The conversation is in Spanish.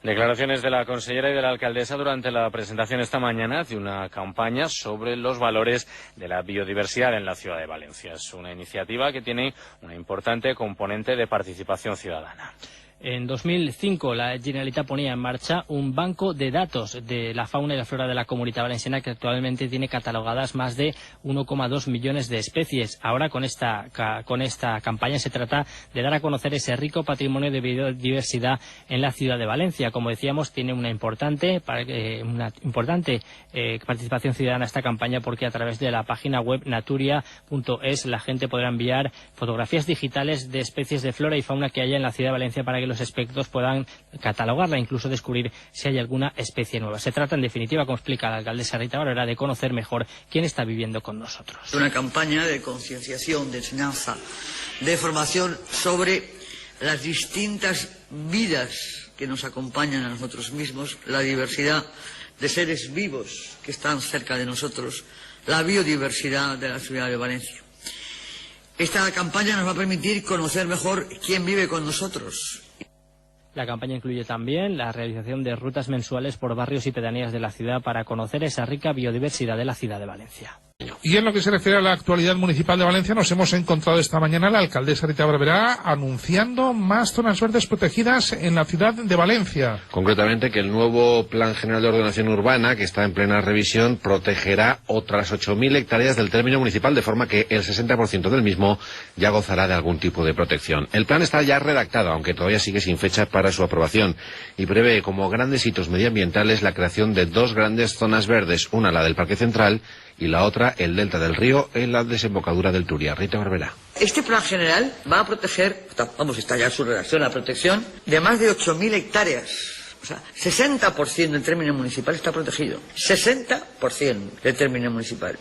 Declaraciones de la consellera y de la alcaldesa durante la presentación esta mañana de una campaña sobre los valores de la biodiversidad en la ciudad de Valencia. Es una iniciativa que tiene una importante componente de participación ciudadana. En 2005 la Generalitat ponía en marcha un banco de datos de la fauna y la flora de la Comunitat Valenciana que actualmente tiene catalogadas más de 1,2 millones de especies. Ahora con esta campaña se trata de dar a conocer ese rico patrimonio de biodiversidad en la ciudad de Valencia. Como decíamos, tiene una importante participación ciudadana esta campaña porque a través de la página web naturia.es la gente podrá enviar fotografías digitales de especies de flora y fauna que haya en la ciudad de Valencia para que los expertos puedan catalogarla e incluso descubrir si hay alguna especie nueva. Se trata, en definitiva, como explica la alcaldesa Rita Barberá, de conocer mejor quién está viviendo con nosotros. Una campaña de concienciación, de enseñanza, de formación sobre las distintas vidas que nos acompañan a nosotros mismos, la diversidad de seres vivos que están cerca de nosotros, la biodiversidad de la ciudad de Valencia. Esta campaña nos va a permitir conocer mejor quién vive con nosotros. La campaña incluye también la realización de rutas mensuales por barrios y pedanías de la ciudad para conocer esa rica biodiversidad de la ciudad de Valencia. Y en lo que se refiere a la actualidad municipal de Valencia, nos hemos encontrado esta mañana la alcaldesa Rita Barberá anunciando más zonas verdes protegidas en la ciudad de Valencia. Concretamente que el nuevo Plan General de Ordenación Urbana, que está en plena revisión, protegerá otras 8.000 hectáreas del término municipal, de forma que el 60% del mismo ya gozará de algún tipo de protección. El plan está ya redactado, aunque todavía sigue sin fecha para su aprobación, y prevé como grandes hitos medioambientales la creación de 2 grandes zonas verdes, una la del Parque Central y la otra el delta del río en la desembocadura del Turia. Rita Barberá. Este plan general va a proteger, está ya su redacción, la protección de más de 8.000 hectáreas. O sea, 60% del término municipal está protegido. 60% del término municipal.